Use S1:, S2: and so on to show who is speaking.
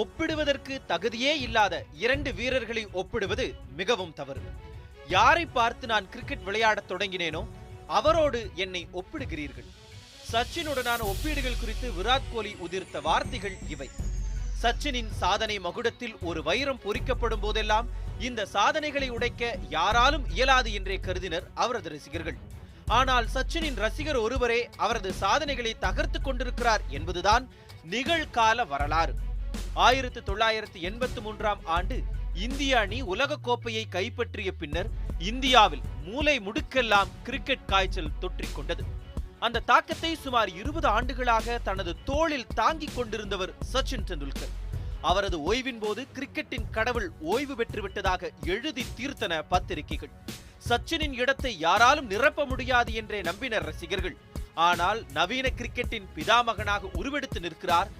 S1: ஒப்பிடுவதற்கு தகுதியே இல்லாத இரண்டு வீரர்களை ஒப்பிடுவது மிகவும் தவறு. யாரை பார்த்து நான் கிரிக்கெட் விளையாடத் தொடங்கினேனோ அவரோடு என்னை ஒப்பிடுகிறீர்கள். சச்சினுடனான ஒப்பீடுகள் குறித்து விராட் கோலி உதிர்த்த வார்த்தைகள் இவை. சச்சினின் சாதனை மகுடத்தில் ஒரு வைரம் பொறிக்கப்படும் போதெல்லாம் இந்த சாதனைகளை உடைக்க யாராலும் இயலாது என்றே கருதினர் அவரது ரசிகர்கள். ஆனால் சச்சினின் ரசிகர் ஒருவரே அவரது சாதனைகளை தகர்த்து கொண்டிருக்கிறார் என்பதுதான் நிகழ்கால வரலாறு. 1983ஆம் ஆண்டு இந்திய அணி உலக கோப்பையை கைப்பற்றிய பின்னர் இந்தியாவில் மூலை முடுக்கெல்லாம் கிரிக்கெட் காய்ச்சல் தொற்றிக் கொண்டது. அந்த தாக்கத்தை சுமார் 20 ஆண்டுகளாக தனது தோளில் தாங்கிக் கொண்டிருந்தவர் சச்சின் டெண்டுல்கர். அவரது ஓய்வின் போது கிரிக்கெட்டின் கடவுள் ஓய்வு பெற்றுவிட்டதாக எழுதி தீர்த்தன பத்திரிகைகள். சச்சினின் இடத்தை யாராலும் நிரப்ப முடியாது என்றே நம்பினர் ரசிகர்கள். ஆனால் நவீன கிரிக்கெட்டின் பிதாமகனாக உருவெடுத்து நிற்கிறார்